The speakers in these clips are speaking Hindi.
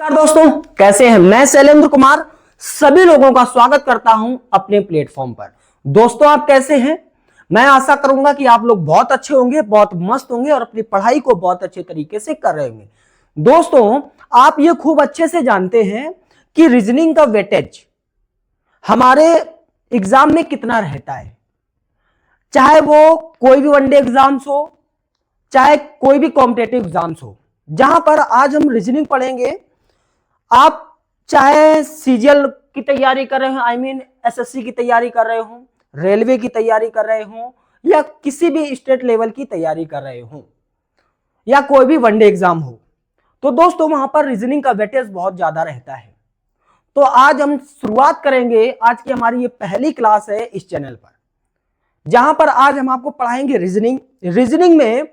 नमस्कार दोस्तों, कैसे हैं? मैं शैलेंद्र कुमार सभी लोगों का स्वागत करता हूं अपने प्लेटफॉर्म पर। दोस्तों, आप कैसे हैं? मैं आशा करूंगा कि आप लोग बहुत अच्छे होंगे, बहुत मस्त होंगे और अपनी पढ़ाई को बहुत अच्छे तरीके से कर रहे होंगे। दोस्तों, आप ये खूब अच्छे से जानते हैं कि रीजनिंग का वेटेज हमारे एग्जाम में कितना रहता है। चाहे वो कोई भी वनडे एग्जाम्स हो, चाहे कोई भी कॉम्पिटेटिव एग्जाम्स हो। जहां पर आज हम रीजनिंग पढ़ेंगे, आप चाहे सीजीएल की तैयारी कर रहे हो, आई मीन एसएससी की तैयारी कर रहे हो, रेलवे की तैयारी कर रहे हो, या किसी भी स्टेट लेवल की तैयारी कर रहे हो, या कोई भी वनडे एग्जाम हो, तो दोस्तों वहां पर रीजनिंग का वेटेज बहुत ज्यादा रहता है। तो आज हम शुरुआत करेंगे, आज की हमारी ये पहली क्लास है इस चैनल पर, जहां पर आज हम आपको पढ़ाएंगे रीजनिंग। रीजनिंग में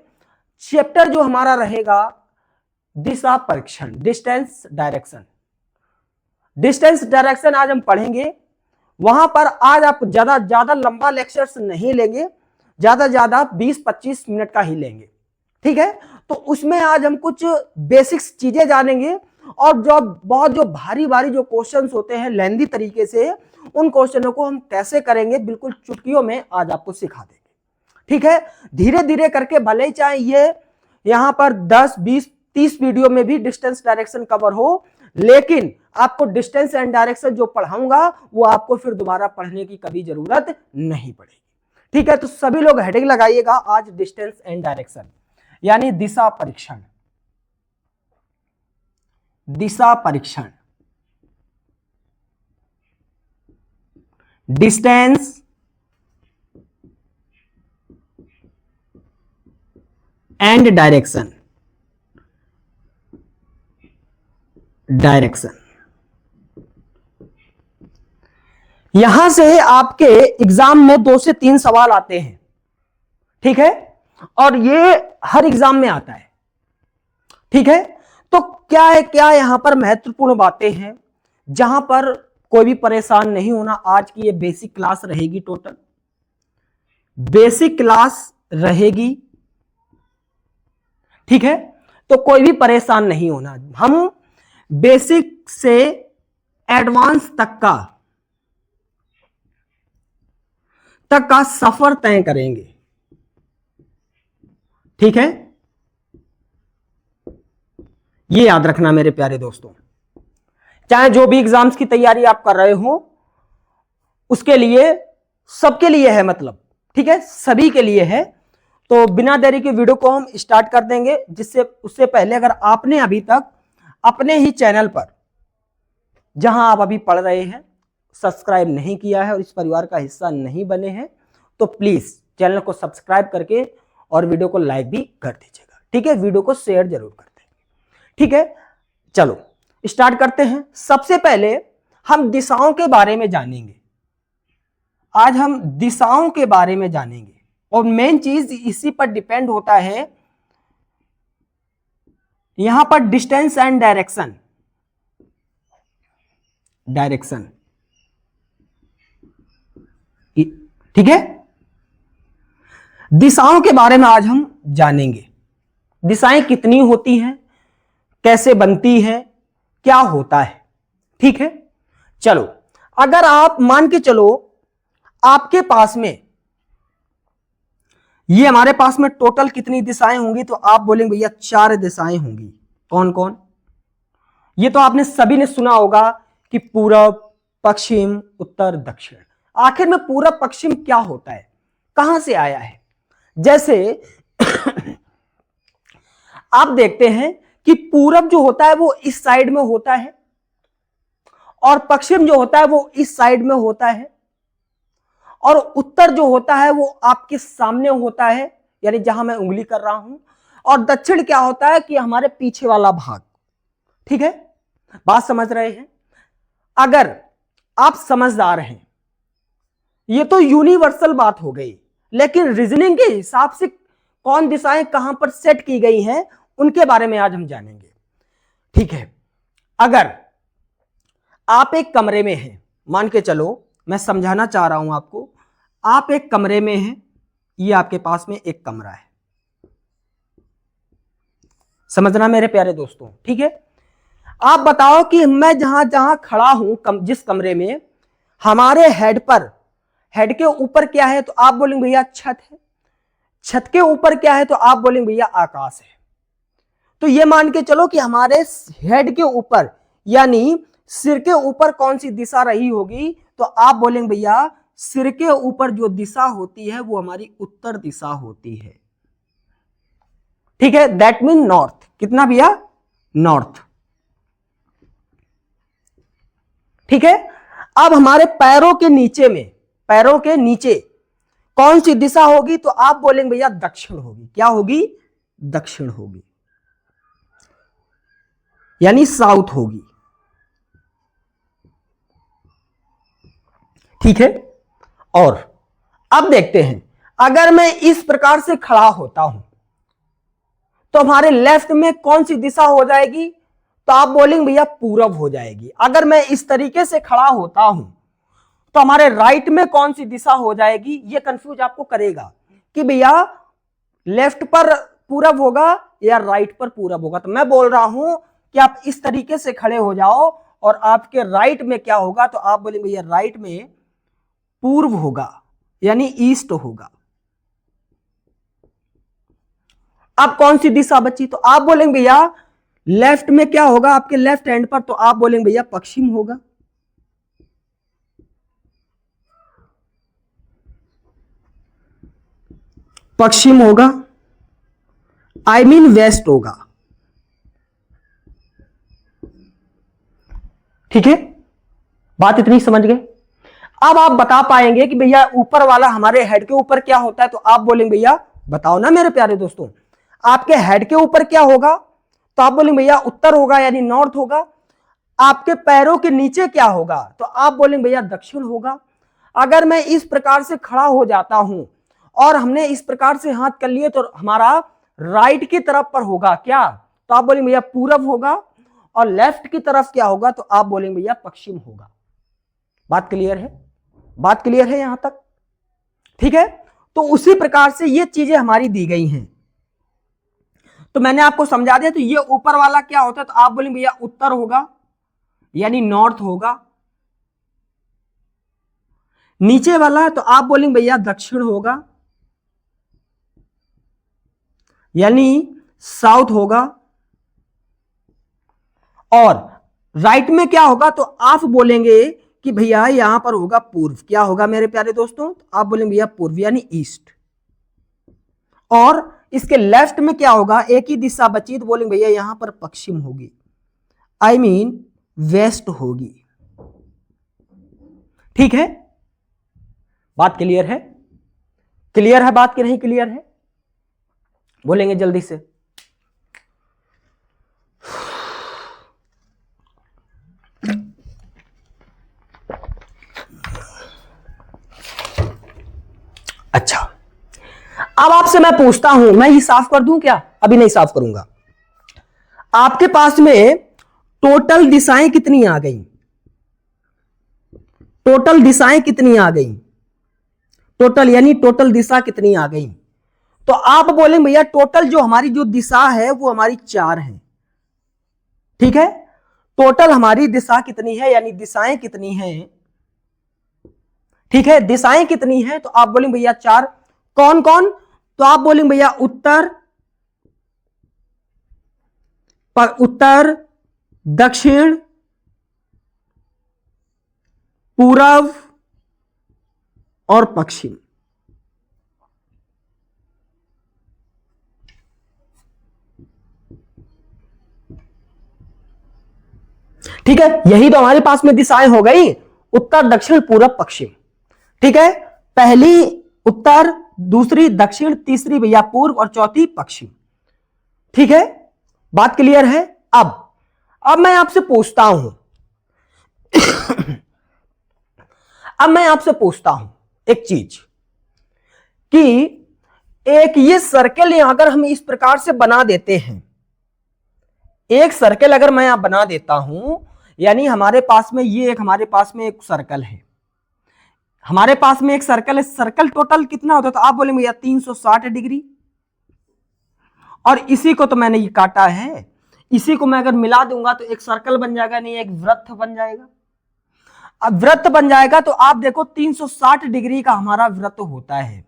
चैप्टर जो हमारा रहेगा दिशा परीक्षण, डिस्टेंस डायरेक्शन। डिस्टेंस डायरेक्शन आज हम पढ़ेंगे। वहां पर आज आप ज्यादा लंबा लेक्चर्स नहीं लेंगे, ज्यादा 20-25 मिनट का ही लेंगे, ठीक है। तो उसमें आज हम कुछ बेसिक्स चीजें जानेंगे और जो भारी जो क्वेश्चंस होते हैं लेंदी तरीके से, उन क्वेश्चनों को हम कैसे करेंगे बिल्कुल चुटकियों में आज आपको सिखा देंगे, ठीक है। धीरे धीरे करके, भले ही चाहे ये यहां पर 10-20-30 वीडियो में भी डिस्टेंस डायरेक्शन कवर हो, लेकिन आपको डिस्टेंस एंड डायरेक्शन जो पढ़ाऊंगा वो आपको फिर दोबारा पढ़ने की कभी जरूरत नहीं पड़ेगी, ठीक है। तो सभी लोग हेडिंग लगाइएगा आज, डिस्टेंस एंड डायरेक्शन यानी दिशा परीक्षण। दिशा परीक्षण, डिस्टेंस एंड डायरेक्शन। यहां से आपके एग्जाम में 2 से 3 सवाल आते हैं, ठीक है, और ये हर एग्जाम में आता है, ठीक है। तो क्या यहां पर महत्वपूर्ण बातें हैं जहां पर कोई भी परेशान नहीं होना। आज की ये बेसिक क्लास रहेगी, टोटल बेसिक क्लास रहेगी, ठीक है। तो कोई भी परेशान नहीं होना, हम बेसिक से एडवांस तक का सफर तय करेंगे, ठीक है। ये याद रखना मेरे प्यारे दोस्तों, चाहे जो भी एग्जाम्स की तैयारी आप कर रहे हो उसके लिए, सबके लिए है, मतलब ठीक है, सभी के लिए है। तो बिना देरी के वीडियो को हम स्टार्ट कर देंगे। उससे पहले अगर आपने अभी तक अपने ही चैनल पर, जहां आप अभी पढ़ रहे हैं, सब्सक्राइब नहीं किया है और इस परिवार का हिस्सा नहीं बने हैं, तो प्लीज चैनल को सब्सक्राइब करके और वीडियो को लाइक भी कर दीजिएगा, ठीक है। वीडियो को शेयर जरूर कर देंगे, ठीक है। चलो स्टार्ट करते हैं। सबसे पहले हम दिशाओं के बारे में जानेंगे। आज हम दिशाओं के बारे में जानेंगे और मेन चीज इसी पर डिपेंड होता है, यहां पर डिस्टेंस एंड डायरेक्शन। ठीक है, दिशाओं के बारे में आज हम जानेंगे। दिशाएं कितनी होती हैं, कैसे बनती है, क्या होता है, ठीक है। चलो, अगर आप मान के चलो आपके पास में, ये हमारे पास में टोटल कितनी दिशाएं होंगी, तो आप बोलेंगे भैया 4 दिशाएं होंगी। कौन कौन? ये तो आपने सभी ने सुना होगा कि पूरब, पश्चिम, उत्तर, दक्षिण। आखिर में पूरब पश्चिम क्या होता है, कहां से आया है? जैसे आप देखते हैं कि पूरब जो होता है वो इस साइड में होता है और पश्चिम जो होता है वो इस साइड में होता है, और उत्तर जो होता है वो आपके सामने होता है, यानी जहां मैं उंगली कर रहा हूं, और दक्षिण क्या होता है कि हमारे पीछे वाला भाग, ठीक है। बात समझ रहे हैं? अगर आप समझदार हैं, ये तो यूनिवर्सल बात हो गई, लेकिन रीजनिंग के हिसाब से कौन दिशाएं कहां पर सेट की गई हैं उनके बारे में आज हम जानेंगे, ठीक है। अगर आप एक कमरे में हैं, मान के चलो, मैं समझाना चाह रहा हूं आपको, आप एक कमरे में हैं, ये आपके पास में एक कमरा है, समझना मेरे प्यारे दोस्तों, ठीक है। आप बताओ कि मैं जहां जहां खड़ा हूं, जिस कमरे में, हमारे हेड के ऊपर क्या है? तो आप बोलेंगे भैया छत है। छत के ऊपर क्या है? तो आप बोलेंगे भैया आकाश है। तो ये मान के चलो कि हमारे हेड के ऊपर यानी सिर के ऊपर कौन सी दिशा रही होगी? तो आप बोलेंगे भैया सिर के ऊपर जो दिशा होती है वो हमारी उत्तर दिशा होती है। ठीक है, दैट मीन नॉर्थ। कितना भैया? नॉर्थ। ठीक है, अब हमारे पैरों के नीचे कौन सी दिशा होगी? तो आप बोलेंगे भैया दक्षिण होगी। क्या होगी? दक्षिण होगी, यानी साउथ होगी। ठीक है, और अब देखते हैं, अगर मैं इस प्रकार से खड़ा होता हूं तो हमारे लेफ्ट में कौन सी दिशा हो जाएगी? तो आप बोलेंगे भैया पूरब हो जाएगी। अगर मैं इस तरीके से खड़ा होता हूं तो हमारे राइट में कौन सी दिशा हो जाएगी? ये कंफ्यूज आपको करेगा कि भैया लेफ्ट पर पूरब होगा या राइट पर पूरब होगा। तो मैं बोल रहा हूं कि आप इस तरीके से खड़े हो जाओ और आपके राइट में क्या होगा? तो आप बोलेंगे भैया राइट में पूर्व होगा, यानी ईस्ट होगा। अब कौन सी दिशा बची? तो आप बोलेंगे भैया लेफ्ट में क्या होगा आपके लेफ्ट हैंड पर? तो आप बोलेंगे भैया पश्चिम होगा। पश्चिम होगा, आई मीन वेस्ट होगा। ठीक है, बात इतनी समझ गए? अब आप बता पाएंगे कि भैया ऊपर वाला हमारे हेड के ऊपर क्या होता है? तो आप बोलेंगे भैया बताओ ना मेरे प्यारे दोस्तों, आपके हेड के ऊपर क्या होगा? तो आप बोलेंगे भैया उत्तर होगा, यानी नॉर्थ होगा। आपके पैरों के नीचे क्या होगा? तो आप बोलेंगे भैया दक्षिण होगा। अगर मैं इस प्रकार से खड़ा हो जाता हूं और हमने इस प्रकार से हाथ कर लिए तो हमारा राइट की तरफ पर होगा क्या? तो आप बोलेंगे भैया पूरब होगा। और लेफ्ट की तरफ क्या होगा? तो आप बोलेंगे भैया पश्चिम होगा। बात क्लियर है? बात क्लियर है यहां तक? ठीक है, तो उसी प्रकार से ये चीजें हमारी दी गई हैं। तो मैंने आपको समझा दिया। तो ये ऊपर वाला क्या होता है? तो आप बोलेंगे भैया उत्तर होगा, यानी नॉर्थ होगा। नीचे वाला तो आप बोलेंगे भैया दक्षिण होगा, यानी साउथ होगा। और राइट में क्या होगा? तो आप बोलेंगे कि भैया यहां पर होगा पूर्व। क्या होगा मेरे प्यारे दोस्तों? तो आप बोलेंगे भैया पूर्व, यानी ईस्ट। और इसके लेफ्ट में क्या होगा? एक ही दिशा बची तो बोलेंगे भैया यहां पर पश्चिम होगी, आई मीन वेस्ट होगी। ठीक है, बात क्लियर है? क्लियर है बात कि नहीं क्लियर है? बोलेंगे जल्दी से। अच्छा, अब आपसे मैं पूछता हूं, मैं ये साफ कर दूं क्या? अभी नहीं साफ करूंगा। आपके पास में टोटल दिशाएं कितनी आ गई? टोटल दिशाएं कितनी आ गई? टोटल यानी टोटल दिशा कितनी आ गई? तो आप बोलेंगे भैया टोटल जो हमारी जो दिशा है वो हमारी 4 है। ठीक है, टोटल हमारी दिशा कितनी है, यानी दिशाएं कितनी हैं? ठीक है, दिशाएं कितनी हैं? तो आप बोलेंगे भैया 4। कौन कौन? तो आप बोलेंगे भैया उत्तर, दक्षिण, पूरब और पश्चिम। ठीक है, यही तो हमारे पास में दिशाएं हो गई, उत्तर, दक्षिण, पूरब, पश्चिम। ठीक है, पहली उत्तर, दूसरी दक्षिण, तीसरी भैया पूर्व और चौथी पश्चिम। ठीक है, बात क्लियर है? अब मैं आपसे पूछता हूं अब मैं आपसे पूछता हूं एक चीज कि एक ये सर्कल यहां अगर हम इस प्रकार से बना देते हैं, एक सर्कल अगर मैं यहां बना देता हूं, यानी हमारे पास में हमारे पास में एक सर्कल है, हमारे पास में एक सर्कल है। सर्कल टोटल कितना होता है? तो आप बोलेंगे भैया 360 डिग्री। और इसी को तो मैंने ये काटा है, इसी को मैं अगर मिला दूंगा तो एक सर्कल बन जाएगा, नहीं एक वृत्त बन जाएगा। अब वृत्त बन जाएगा तो आप देखो 360 डिग्री का हमारा वृत्त होता है,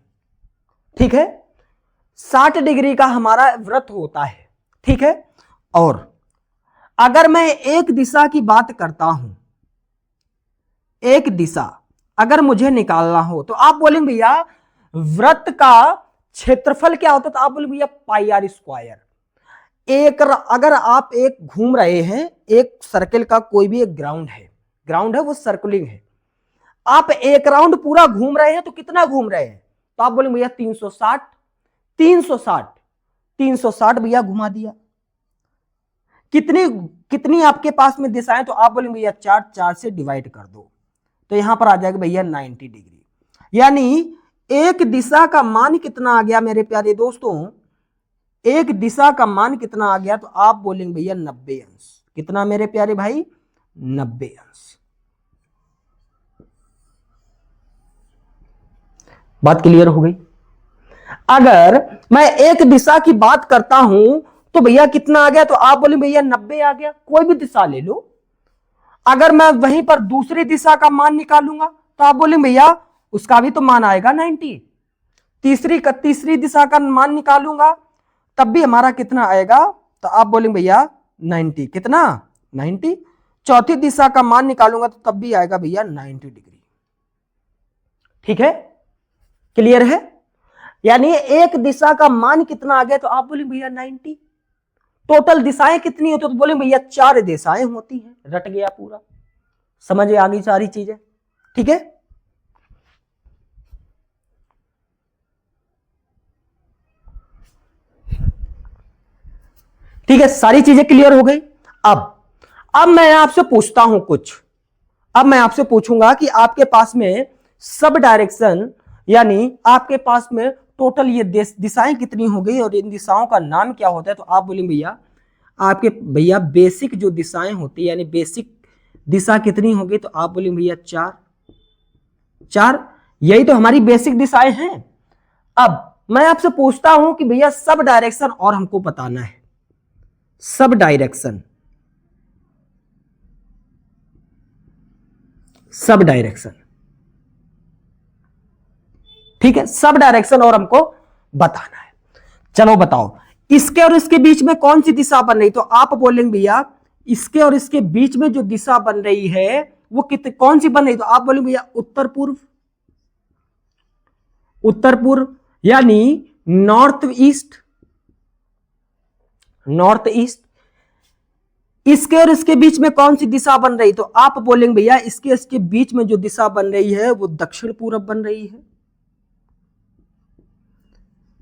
ठीक है, 60 डिग्री का हमारा वृत्त होता है, ठीक है। और अगर मैं एक दिशा की बात करता हूं, एक दिशा अगर मुझे निकालना हो तो आप बोलेंगे भैया वृत्त का क्षेत्रफल क्या होता है, तो आप बोलेंगे भैया पाई आर स्क्वायर। अगर आप एक घूम रहे हैं, एक सर्कल का कोई भी एक ग्राउंड है वो सर्कुलिंग है, आप एक राउंड पूरा घूम रहे हैं तो कितना घूम रहे हैं, तो आप बोलेंगे भैया 360 भैया घुमा दिया। कितनी आपके पास में दिशाएं, तो आप बोलेंगे भैया 4 से डिवाइड कर दो, तो यहां पर आ जाएगा भैया 90 डिग्री। यानी एक दिशा का मान कितना आ गया मेरे प्यारे दोस्तों, एक दिशा का मान कितना आ गया, तो आप बोलेंगे भैया 90 अंश। कितना मेरे प्यारे भाई, 90 अंश। बात क्लियर हो गई। अगर मैं एक दिशा की बात करता हूं तो भैया कितना आ गया, तो आप बोलेंगे भैया 90 आ गया। कोई भी दिशा ले लो। अगर मैं वहीं पर दूसरी दिशा का मान निकालूंगा तो आप बोलेंगे भैया उसका भी तो मान आएगा 90। तीसरी दिशा का मान निकालूंगा तब भी हमारा कितना आएगा, तो आप बोलेंगे भैया 90। कितना, 90। चौथी दिशा का मान निकालूंगा तो तब भी आएगा भैया 90 डिग्री। ठीक है, क्लियर है। यानी एक दिशा का मान कितना आ गया, तो आप बोलेंगे भैया 90। टोटल दिशाएं कितनी होती, तो बोले भैया 4 दिशाएं होती हैं। रट गया पूरा, समझ आ गई सारी चीजें। ठीक है, ठीक है, सारी चीजें क्लियर हो गई। अब मैं आपसे पूछता हूं कुछ। अब मैं आपसे पूछूंगा कि आपके पास में सब डायरेक्शन, यानी आपके पास में टोटल ये दिशाएं कितनी हो गई और इन दिशाओं का नाम क्या होता है, तो आप बोलेंगे भैया आपके भैया बेसिक जो दिशाएं होती है, यानी बेसिक दिशा कितनी होगी, तो आप बोलेंगे भैया 4। यही तो हमारी बेसिक दिशाएं हैं। अब मैं आपसे पूछता हूं कि भैया सब डायरेक्शन और हमको बताना है। सब डायरेक्शन, सब डायरेक्शन, ठीक है, सब डायरेक्शन और हमको बताना है। चलो बताओ, इसके और इसके बीच में कौन सी दिशा बन रही, तो आप बोलेंगे भैया इसके और इसके बीच में जो दिशा बन रही है वो कौन सी बन रही, तो आप बोलेंगे भैया उत्तर पूर्व। उत्तर पूर्व यानी नॉर्थ ईस्ट, नॉर्थ ईस्ट। इसके और इसके बीच में कौन सी दिशा बन रही, तो आप बोलेंगे भैया इसके इसके बीच में जो दिशा बन रही है वो दक्षिण पूर्व बन रही है।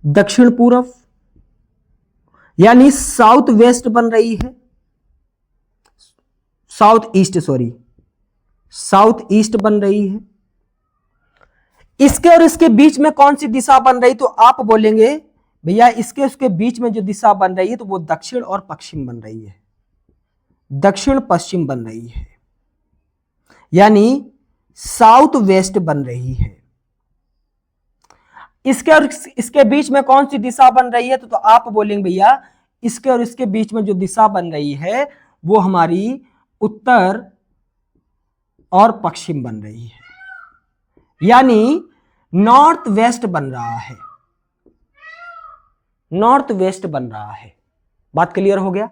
दक्षिण पूर्व यानी साउथ वेस्ट बन रही है, south east, sorry south east बन रही है। इसके और इसके बीच में कौन सी दिशा बन रही, तो आप बोलेंगे भैया इसके उसके बीच में जो दिशा बन रही है तो वो दक्षिण और पश्चिम बन रही है, दक्षिण पश्चिम बन रही है, यानी साउथ वेस्ट बन रही है। इसके और इसके बीच में कौन सी दिशा बन रही है, तो आप बोलेंगे भैया इसके और इसके बीच में जो दिशा बन रही है वो हमारी उत्तर और पश्चिम बन रही है, यानी नॉर्थ वेस्ट बन रहा है, नॉर्थ वेस्ट बन रहा है। बात क्लियर हो गया।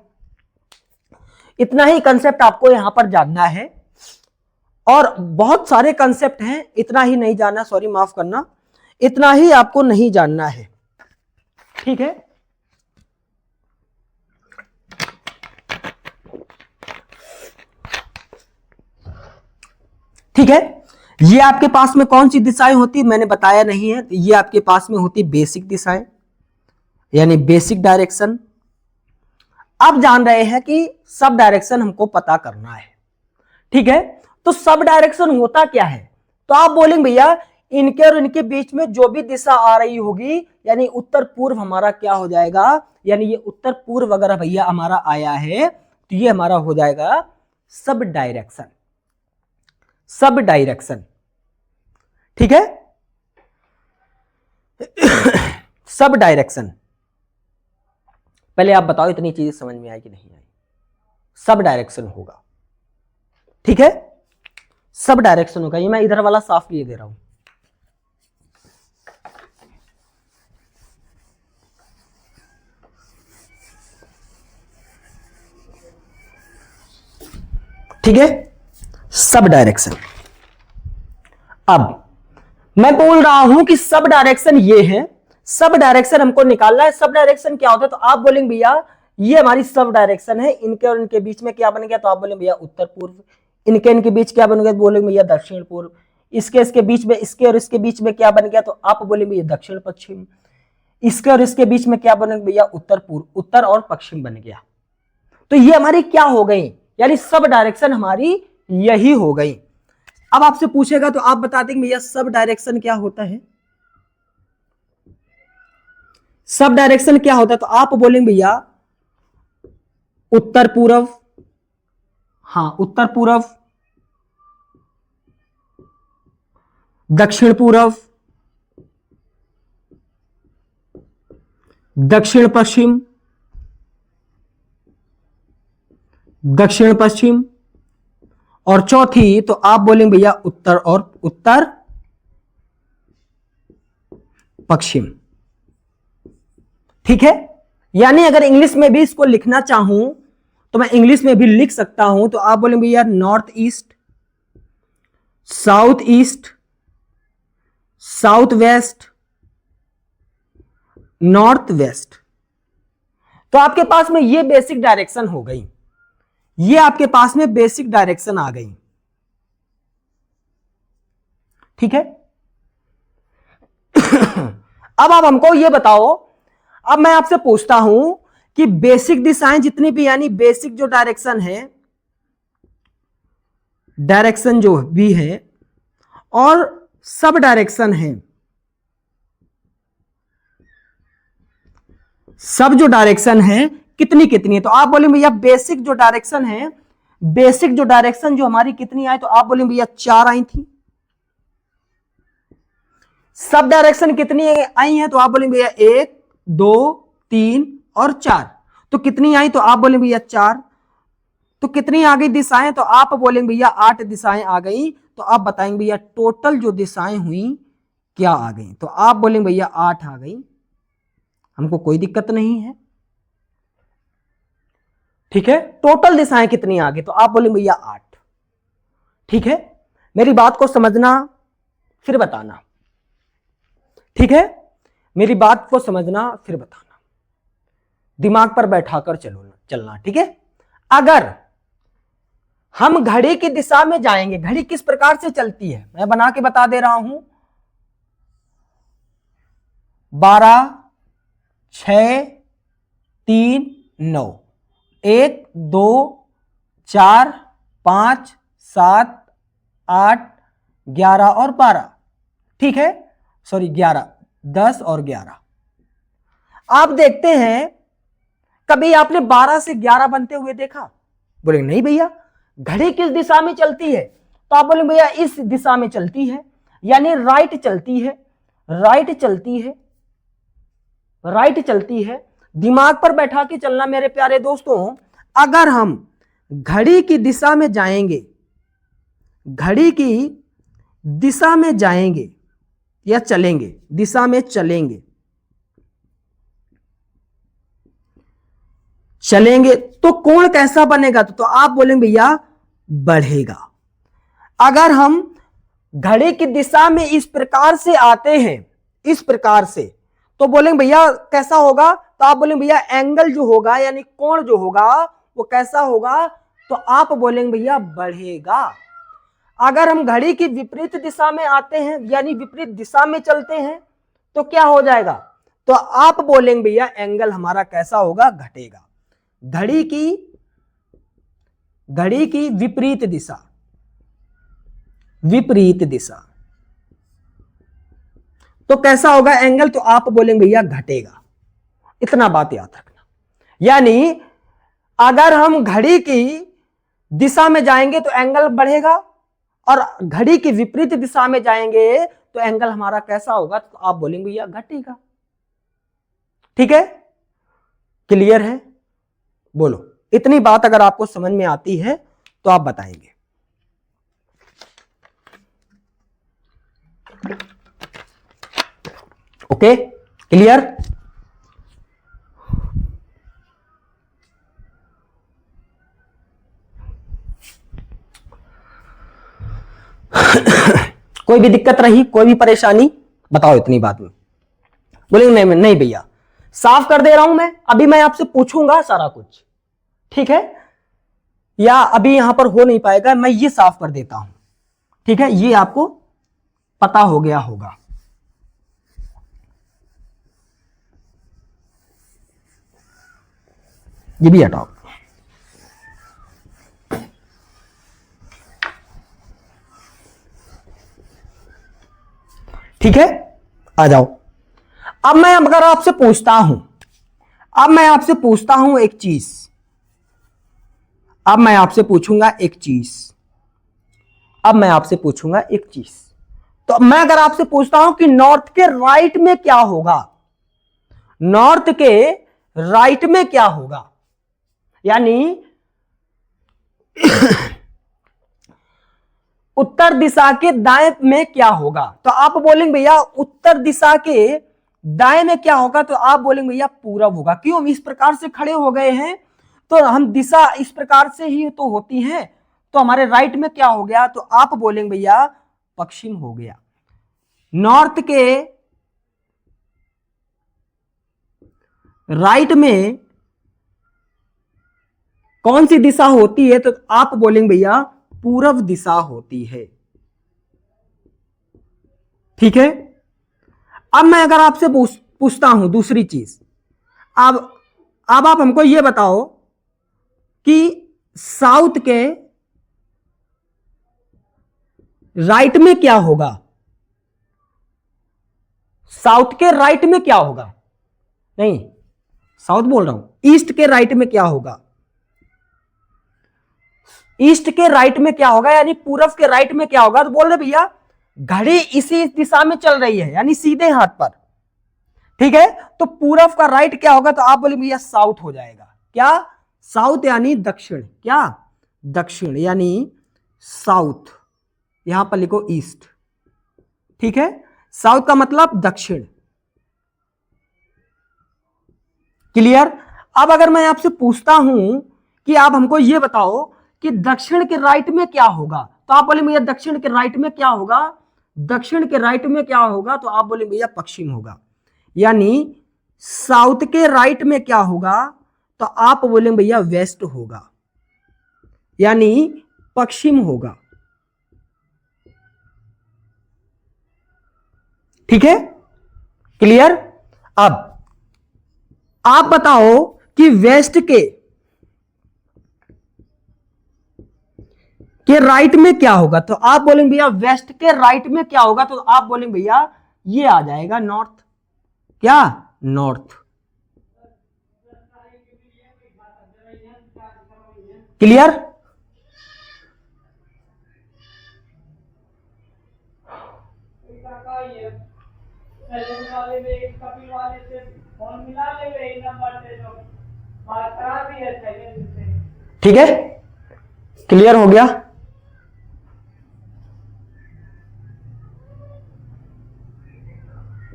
इतना ही कंसेप्ट आपको यहां पर जानना है, और बहुत सारे कंसेप्ट हैं, इतना ही नहीं जानना, सॉरी माफ करना, इतना ही आपको नहीं जानना है। ठीक है, ठीक है। ये आपके पास में कौन सी दिशाएं होती मैंने बताया नहीं है, तो ये आपके पास में होती बेसिक दिशाएं, यानी बेसिक डायरेक्शन। अब जान रहे हैं कि सब डायरेक्शन हमको पता करना है। ठीक है, तो सब डायरेक्शन होता क्या है, तो आप बोलेंगे भैया इनके और इनके बीच में जो भी दिशा आ रही होगी, यानी उत्तर पूर्व हमारा क्या हो जाएगा, यानी ये उत्तर पूर्व अगर भैया हमारा आया है तो ये हमारा हो जाएगा सब डायरेक्शन, सब डायरेक्शन। ठीक है, सब डायरेक्शन। पहले आप बताओ इतनी चीजें समझ में आई कि नहीं आई। सब डायरेक्शन होगा। ठीक है, सब डायरेक्शन होगा। ये मैं इधर वाला साफ किए दे रहा हूं। ठीक है, सब डायरेक्शन। अब मैं बोल रहा हूं कि सब डायरेक्शन ये है, सब डायरेक्शन हमको निकालना है। सब डायरेक्शन क्या होता है? तो आप बोलेंगे भैया ये हमारी सब डायरेक्शन है, इनके और इनके बीच में क्या बन गया? तो आप बोलेंगे भैया उत्तर पूर्व। इनके इनके बीच क्या बन गया? बोलेंगे भैया दक्षिण पूर्व। इसके इसके बीच में, इसके और इसके बीच में क्या बन गया? तो आप बोलेंगे भैया दक्षिण पश्चिम। इसके और इसके बीच में क्या बनेगा भैया? उत्तर पूर्व। उत्तर और पश्चिम बन गया। तो ये हमारी क्या हो गई? यानी सब डायरेक्शन हमारी यही हो गई। अब आपसे पूछेगा तो आप बता देंगे भैया सब डायरेक्शन क्या होता है? सब डायरेक्शन क्या होता है? तो आप बोलेंगे भैया उत्तर पूर्व। हाँ, उत्तर पूर्व, दक्षिण पूर्व, दक्षिण पश्चिम, दक्षिण पश्चिम, और चौथी तो आप बोलेंगे भैया उत्तर और उत्तर पश्चिम। ठीक है, यानी अगर इंग्लिश में भी इसको लिखना चाहूं तो मैं इंग्लिश में भी लिख सकता हूं। तो आप बोलेंगे भैया north east, south east, south west, north west. तो आपके पास में ये बेसिक डायरेक्शन हो गई, ये आपके पास में बेसिक डायरेक्शन आ गई। ठीक है, अब आप हमको ये बताओ, अब मैं आपसे पूछता हूं कि बेसिक दिशाएं जितनी भी, यानी बेसिक जो डायरेक्शन है, डायरेक्शन जो भी है, और सब डायरेक्शन है, सब जो डायरेक्शन है कितनी कितनी है? तो आप बोलेंगे भैया बेसिक जो डायरेक्शन है, बेसिक जो डायरेक्शन जो हमारी कितनी आई? तो आप बोलेंगे भैया 4 आई थी। सब डायरेक्शन कितनी आई है? तो आप बोलेंगे भैया 1, 2, 3 और 4। तो कितनी आई? तो आप बोलेंगे भैया 4। तो कितनी आ गई दिशाएं? तो आप बोलेंगे भैया 8 दिशाएं आ गई। तो आप बताएंगे भैया टोटल जो दिशाएं हुई क्या आ गई? तो आप बोलेंगे भैया 8 आ गई, हमको कोई दिक्कत नहीं है। ठीक है, टोटल दिशाएं कितनी आ गई? तो आप बोलेंगे भैया 8। ठीक है, मेरी बात को समझना फिर बताना। ठीक है, मेरी बात को समझना फिर बताना, दिमाग पर बैठाकर चलना। ठीक है, अगर हम घड़ी की दिशा में जाएंगे, घड़ी किस प्रकार से चलती है मैं बना के बता दे रहा हूं। 12, 6, 3, 9, 1, 2, 4, 5, 7, 8, 11 और 12। ठीक है, सॉरी 11, 10 और 11। आप देखते हैं कभी आपने 12 से 11 बनते हुए देखा? बोले नहीं भैया। घड़ी किस दिशा में चलती है? तो आप बोले भैया इस दिशा में चलती है, यानी राइट चलती है, राइट चलती है, राइट चलती है। दिमाग पर बैठा के चलना मेरे प्यारे दोस्तों। अगर हम घड़ी की दिशा में जाएंगे, घड़ी की दिशा में जाएंगे या चलेंगे, दिशा में चलेंगे, चलेंगे तो कोण कैसा बनेगा? तो आप बोलेंगे भैया बढ़ेगा। अगर हम घड़ी की दिशा में इस प्रकार से आते हैं, इस प्रकार से, तो बोलेंगे भैया कैसा होगा? तो आप बोलेंगे भैया एंगल जो होगा, यानी कोण जो होगा वो कैसा होगा? तो आप बोलेंगे भैया बढ़ेगा। अगर हम घड़ी की विपरीत दिशा में आते हैं, यानी विपरीत दिशा में चलते हैं, तो क्या हो जाएगा? तो आप बोलेंगे भैया एंगल हमारा कैसा होगा? घटेगा। घड़ी की विपरीत दिशा, विपरीत दिशा, तो कैसा होगा एंगल? तो आप बोलेंगे भैया घटेगा। इतना बात याद रखना। यानी अगर हम घड़ी की दिशा में जाएंगे तो एंगल बढ़ेगा, और घड़ी की विपरीत दिशा में जाएंगे तो एंगल हमारा कैसा होगा? तो आप बोलेंगे भैया घटेगा। ठीक है, क्लियर है? बोलो इतनी बात अगर आपको समझ में आती है तो आप बताएंगे। Okay, clear? कोई भी दिक्कत रही, कोई भी परेशानी बताओ इतनी बात में। बोलेंगे नहीं नहीं भैया, साफ कर दे रहा हूं मैं, अभी मैं आपसे पूछूंगा सारा कुछ, ठीक है? या अभी यहां पर हो नहीं पाएगा, मैं ये साफ कर देता हूं, ठीक है? ये आपको पता हो गया होगा। ये भी हटाओ। ठीक है, आ जाओ। अब मैं अगर आपसे पूछता हूं, अब मैं आपसे पूछता हूं एक चीज, अब मैं आपसे पूछूंगा एक चीज, अब मैं आपसे पूछूंगा एक चीज। तो मैं अगर आपसे पूछता हूं कि नॉर्थ के राइट में क्या होगा, नॉर्थ के राइट में क्या होगा, यानी उत्तर दिशा के दाएं में क्या होगा, तो आप बोलेंगे भैया उत्तर दिशा के दाएं में क्या होगा, तो आप बोलेंगे भैया पूरब होगा। क्यों? हम इस प्रकार से खड़े हो गए हैं तो हम दिशा इस प्रकार से ही तो होती है, तो हमारे राइट में क्या हो गया, तो आप बोलेंगे भैया पश्चिम हो गया। नॉर्थ के राइट में कौन सी दिशा होती है, तो आप बोलेंगे भैया पूरब दिशा होती है। ठीक है, अब मैं अगर आपसे पूछता हूं दूसरी चीज, अब आप हमको यह बताओ कि साउथ के राइट में क्या होगा, साउथ के राइट में क्या होगा, नहीं साउथ बोल रहा हूं, ईस्ट के राइट में क्या होगा, ईस्ट के राइट में क्या होगा, यानी पूरब के राइट में क्या होगा, तो बोल रहे भैया घड़ी इसी दिशा में चल रही है, यानी सीधे हाथ पर। ठीक है, तो पूरब का राइट क्या होगा, तो आप बोले भैया साउथ हो जाएगा। क्या? साउथ यानी दक्षिण, क्या? दक्षिण यानी साउथ, यहां पर लिखो ईस्ट। ठीक है, साउथ का मतलब दक्षिण। क्लियर? अब अगर मैं आपसे पूछता हूं कि आप हमको यह बताओ कि दक्षिण के राइट में क्या होगा, तो आप बोले भैया दक्षिण के राइट में क्या होगा, दक्षिण के राइट में क्या होगा, तो आप बोले भैया पश्चिम होगा। यानी साउथ के राइट में क्या होगा, तो आप बोले भैया वेस्ट होगा, यानी पश्चिम होगा। ठीक है, क्लियर? अब आप बताओ कि वेस्ट के राइट में क्या होगा, तो आप बोलेंगे भैया वेस्ट के राइट में क्या होगा, तो आप बोलेंगे भैया ये आ जाएगा नॉर्थ। क्या? नॉर्थ। क्लियर? ठीक है, क्लियर हो गया?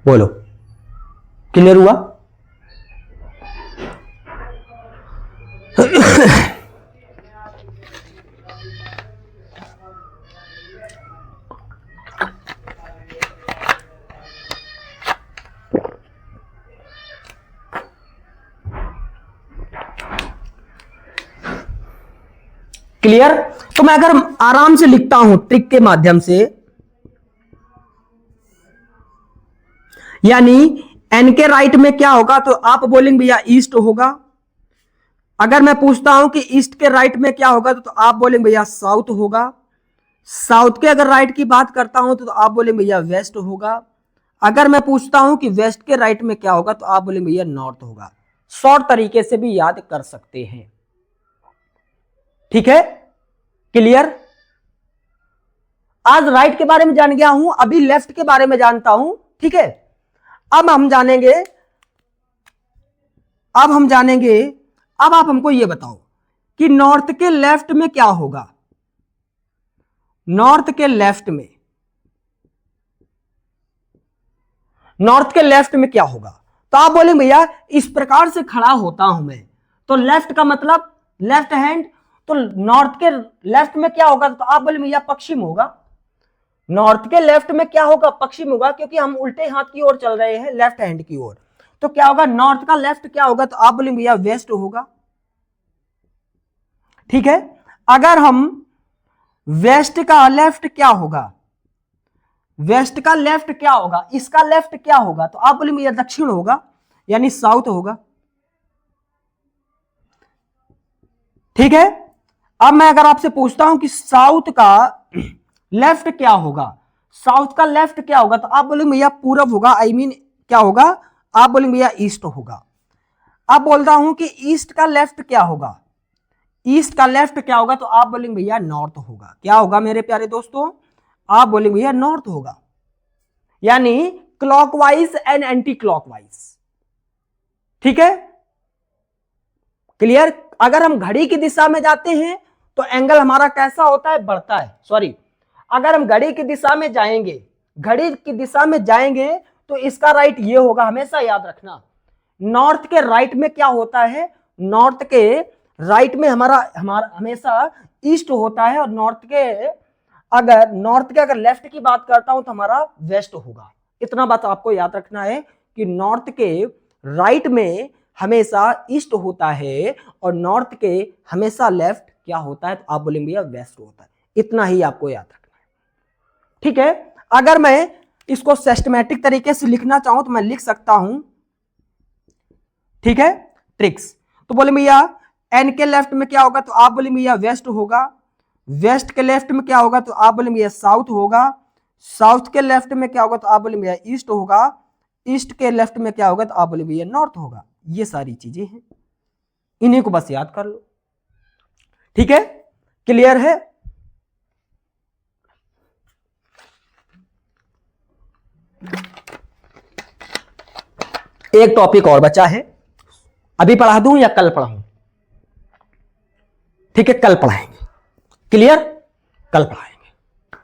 बोलो, क्लियर हुआ? क्लियर? तो मैं अगर आराम से लिखता हूं ट्रिक के माध्यम से, यानी एन के राइट में क्या होगा, तो आप बोलेंगे भैया ईस्ट होगा। अगर मैं पूछता हूं कि ईस्ट के राइट में क्या होगा, तो आप बोलेंगे भैया साउथ होगा। साउथ के अगर राइट की बात करता हूं तो आप बोलेंगे भैया वेस्ट होगा। अगर मैं पूछता हूं कि वेस्ट के राइट में क्या होगा, तो आप बोलेंगे भैया नॉर्थ होगा। शॉर्ट तरीके से भी याद कर सकते हैं। ठीक है, क्लियर? आज राइट के बारे में जान गया हूं, अभी लेफ्ट के बारे में जानता हूं। ठीक है, अब हम जानेंगे, अब आप हमको यह बताओ कि नॉर्थ के लेफ्ट में क्या होगा, नॉर्थ के लेफ्ट में, नॉर्थ के लेफ्ट में क्या होगा। तो आप बोले भैया इस प्रकार से खड़ा होता हूं मैं, तो लेफ्ट का मतलब लेफ्ट हैंड, तो नॉर्थ के लेफ्ट में क्या होगा, तो आप बोले भैया पश्चिम होगा। नॉर्थ के लेफ्ट में क्या होगा, पश्चिम होगा, क्योंकि हम उल्टे हाथ की ओर चल रहे हैं, लेफ्ट हैंड की ओर। तो क्या होगा, नॉर्थ का लेफ्ट क्या होगा, तो आप बोले भैया वेस्ट होगा। ठीक है, अगर हम वेस्ट का लेफ्ट क्या होगा, वेस्ट का लेफ्ट क्या होगा, इसका लेफ्ट क्या होगा, तो आप बोले भैया दक्षिण होगा, यानी साउथ होगा। ठीक है, अब मैं अगर आपसे पूछता हूं कि साउथ का लेफ्ट क्या होगा, साउथ का लेफ्ट क्या होगा, तो आप बोलेंगे भैया पूरब होगा, आई मीन क्या होगा, आप बोलेंगे भैया ईस्ट होगा। अब बोलता हूं कि ईस्ट का लेफ्ट क्या होगा, ईस्ट का लेफ्ट क्या होगा, तो आप बोलेंगे भैया नॉर्थ होगा। क्या होगा मेरे प्यारे दोस्तों, आप बोलेंगे भैया नॉर्थ होगा, यानी क्लॉकवाइज एंड एंटी क्लॉकवाइज। ठीक है, क्लियर। अगर हम घड़ी की दिशा में जाते हैं तो एंगल हमारा कैसा होता है, बढ़ता है, सॉरी, अगर हम घड़ी की दिशा में जाएंगे, घड़ी की दिशा में जाएंगे तो इसका राइट ये होगा, हमेशा याद रखना। नॉर्थ के राइट में क्या होता है, नॉर्थ के राइट में हमारा हमारा हमेशा ईस्ट होता है, और नॉर्थ के अगर लेफ्ट की बात करता हूं तो हमारा वेस्ट होगा। इतना बात आपको याद रखना है कि नॉर्थ के राइट में हमेशा ईस्ट होता है और नॉर्थ के हमेशा लेफ्ट क्या होता है, तो आप बोलेंगे भैया वेस्ट होता है। इतना ही आपको याद रखना है। ठीक है, अगर मैं इसको सिस्टमैटिक तरीके से लिखना चाहूं तो मैं लिख सकता हूं। ठीक है, ट्रिक्स, तो बोले भैया एन के लेफ्ट में क्या होगा, तो आप बोले भैया वेस्ट होगा। वेस्ट के लेफ्ट में क्या होगा, तो आप बोले भैया साउथ होगा। साउथ के लेफ्ट में क्या होगा, तो आप बोले भैया ईस्ट होगा। ईस्ट के लेफ्ट में क्या होगा, तो आप बोले भैया नॉर्थ होगा। ये सारी चीजें हैं, इन्हीं को बस याद कर लो। ठीक है, क्लियर है। एक टॉपिक और बचा है, अभी पढ़ा दूं या कल पढ़ाऊं? ठीक है, कल पढ़ाएंगे। क्लियर, कल पढ़ाएंगे।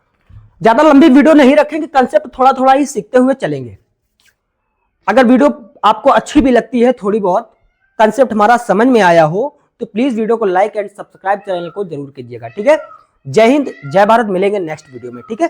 ज्यादा लंबी वीडियो नहीं रखेंगे, कंसेप्ट थोड़ा थोड़ा ही सीखते हुए चलेंगे। अगर वीडियो आपको अच्छी भी लगती है, थोड़ी बहुत कंसेप्ट हमारा समझ में आया हो, तो प्लीज वीडियो को लाइक एंड सब्सक्राइब चैनल को जरूर कीजिएगा। ठीक है, जय हिंद, जय भारत। मिलेंगे नेक्स्ट वीडियो में। ठीक है।